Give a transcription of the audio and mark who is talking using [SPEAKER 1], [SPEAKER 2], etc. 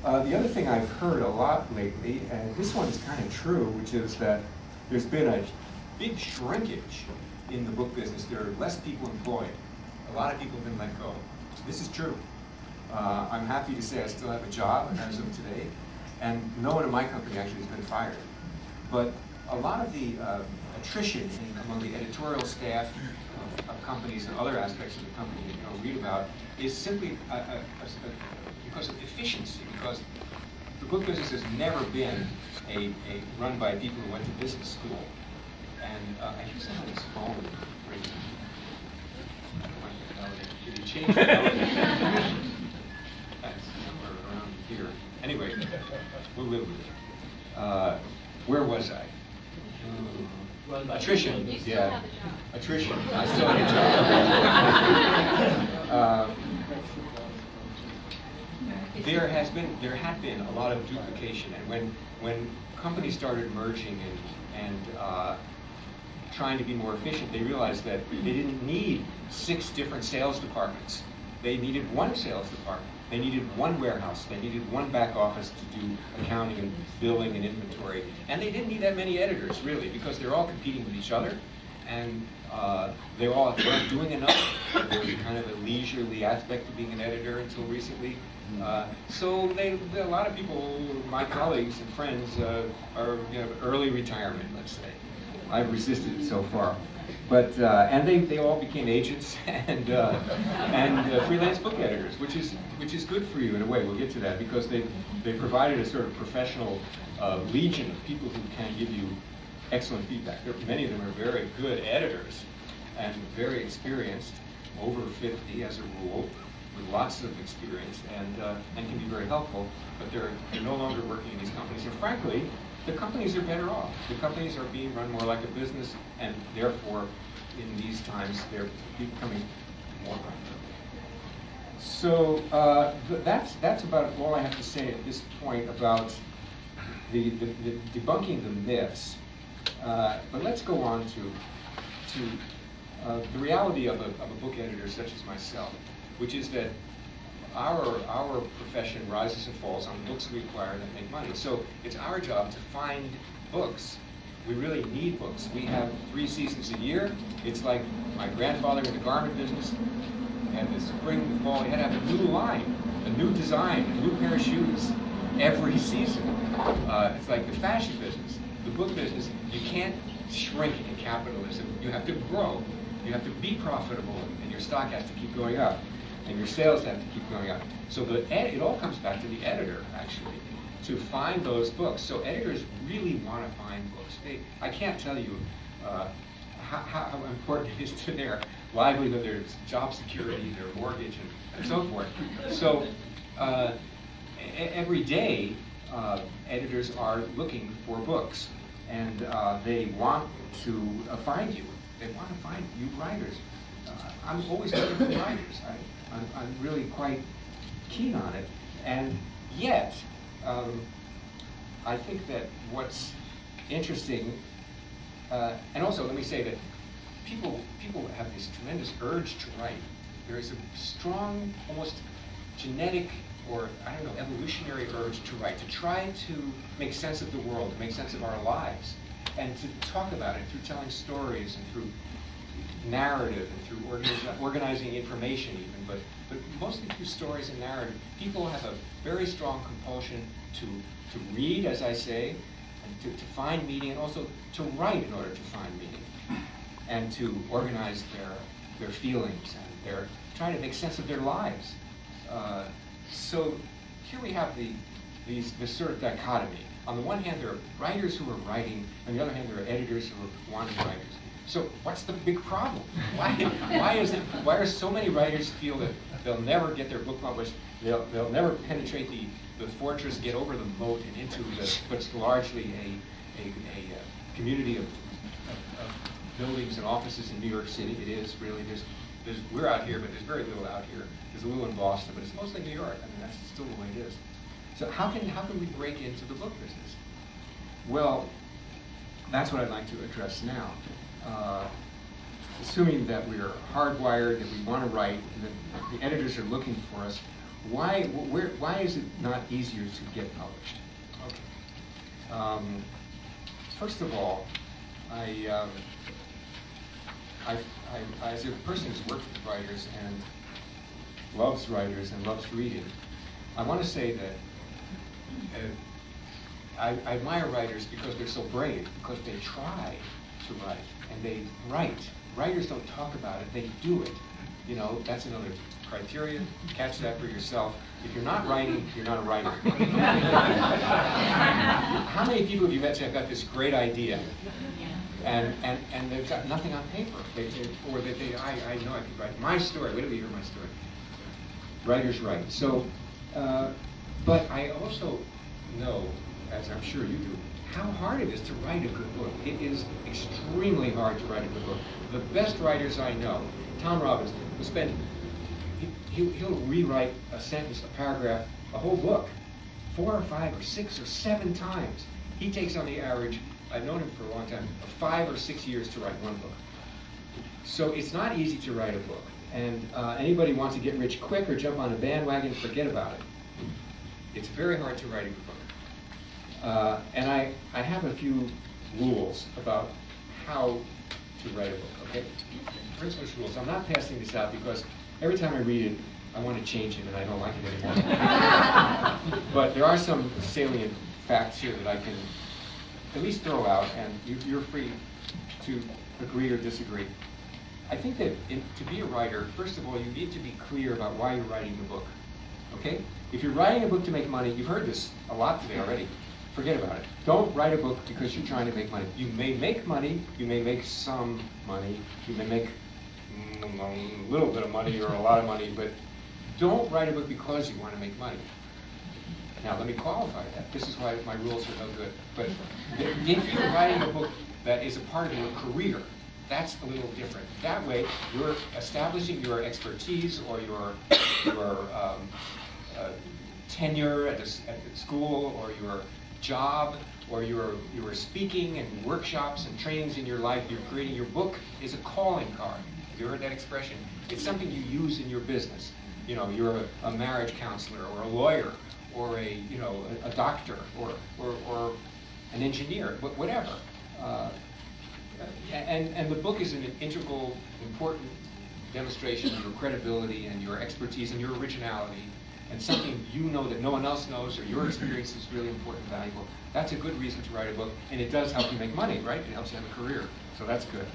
[SPEAKER 1] The other thing I've heard a lot lately, and this one is kind of true, which is that there's been a big shrinkage in the book business. There are less people employed. A lot of people have been let go. This is true. I'm happy to say I still have a job as of today, and no one in my company actually has been fired. But a lot of the attrition among the editorial staff of companies and other aspects of the company that you read about is simply because of efficiency, because the book business has never been run by people who went to business school. And I hear somebody's phone ringing. Did he change the television? That's somewhere around here. Anyway, we'll live with it. Where was I? Attrition. Yeah. Attrition. I still have a job. There had been a lot of duplication, and when companies started merging and trying to be more efficient, they realized that they didn't need 6 different sales departments. They needed one sales department. They needed one warehouse. They needed one back office to do accounting and billing and inventory. And they didn't need that many editors, really, because they're all competing with each other. And they all weren't doing enough. There was kind of a leisurely aspect of being an editor until recently. So a lot of people, my colleagues and friends, are early retirement, let's say. I've resisted it so far. But and they all became agents and freelance book editors, which is good for you in a way. We'll get to that because they provided a sort of professional legion of people who can give you excellent feedback. Many of them are very good editors and very experienced, over 50 as a rule, with lots of experience and can be very helpful. But they're no longer working in these companies, and frankly, the companies are better off. The companies are being run more like a business, and therefore, in these times, they're becoming more profitable. So that's about all I have to say at this point about the debunking the myths. But let's go on to the reality of a book editor such as myself, which is that our profession rises and falls on books we acquire that make money. So it's our job to find books. We really need books. We have 3 seasons a year. It's like my grandfather in the garment business. And the spring, the fall, he had to have a new line, a new design, a new pair of shoes every season. It's like the fashion business, the book business. You can't shrink in capitalism. You have to grow. You have to be profitable, and your stock has to keep going up. And your sales have to keep going up. So it all comes back to the editor, actually, to find those books. So editors really want to find books. I can't tell you how important it is to their livelihood, their job security, their mortgage, and so forth. So every day, editors are looking for books, and they want to find you. They want to find you writers. I'm always looking for writers. I'm really quite keen on it, and yet I think that what's interesting, and also let me say that people have this tremendous urge to write. There is a strong, almost genetic, or I don't know, evolutionary urge to write, to try to make sense of the world, to make sense of our lives, and to talk about it through telling stories and through narrative and through organizing information even, but mostly through stories and narrative. People have a very strong compulsion to read, as I say, and to find meaning, and also to write in order to find meaning, and to organize their feelings and trying to make sense of their lives. So here we have this sort of dichotomy. On the one hand, there are writers who are writing, on the other hand, there are editors who are wanting writers. So what's the big problem? Why are so many writers feel that they'll never get their book published, they'll never penetrate the fortress, get over the moat and into what's largely a community of buildings and offices in New York City? It is really, we're out here, but there's very little out here. There's a little in Boston, but it's mostly New York. I mean, that's still the way it is. So how can we break into the book business? Well, that's what I'd like to address now. Assuming that we are hardwired, that we want to write, and that the editors are looking for us, why is it not easier to get published? Okay. First of all, as a person who's worked with writers and loves reading, I want to say that I admire writers because they're so brave, because they try to write, and they write. Writers don't talk about it, they do it. You know, that's another criteria. Catch that for yourself. If you're not writing, you're not a writer. How many people have you met say, I've got this great idea, and they've got nothing on paper, or they think, I know I could write my story. Wait till you hear my story. Writers write. So, but I also know, as I'm sure you do, how hard it is to write a good book. It is extremely hard to write a good book. The best writers I know, Tom Robbins, will spend, he'll rewrite a sentence, a paragraph, a whole book, 4 or 5 or 6 or 7 times. He takes on the average, I've known him for a long time, of 5 or 6 years to write one book. So it's not easy to write a book. And anybody who wants to get rich quick or jump on a bandwagon, forget about it. It's very hard to write a good book. And I have a few rules about how to write a book, okay? Principles, rules. I'm not passing this out because every time I read it, I want to change it and I don't like it anymore. But there are some salient facts here that I can at least throw out, and you're free to agree or disagree. I think that to be a writer, first of all, you need to be clear about why you're writing the book, okay? If you're writing a book to make money, you've heard this a lot today already. Forget about it. Don't write a book because you're trying to make money. You may make money, you may make some money, you may make a little bit of money or a lot of money, but don't write a book because you want to make money. Now let me qualify that. This is why my rules are no good. But if you're writing a book that is a part of your career, that's a little different. That way, you're establishing your expertise or your tenure at the school, or your job, or you're speaking and workshops and trainings in your life. You're creating your book is a calling card. Have you heard that expression? It's something you use in your business. You know, you're a marriage counselor or a lawyer or a doctor or an engineer, whatever. And the book is an integral, important demonstration of your credibility and your expertise and your originality, and something you know that no one else knows, or your experience is really important and valuable. That's a good reason to write a book, and it does help you make money, right? It helps you have a career, so that's good.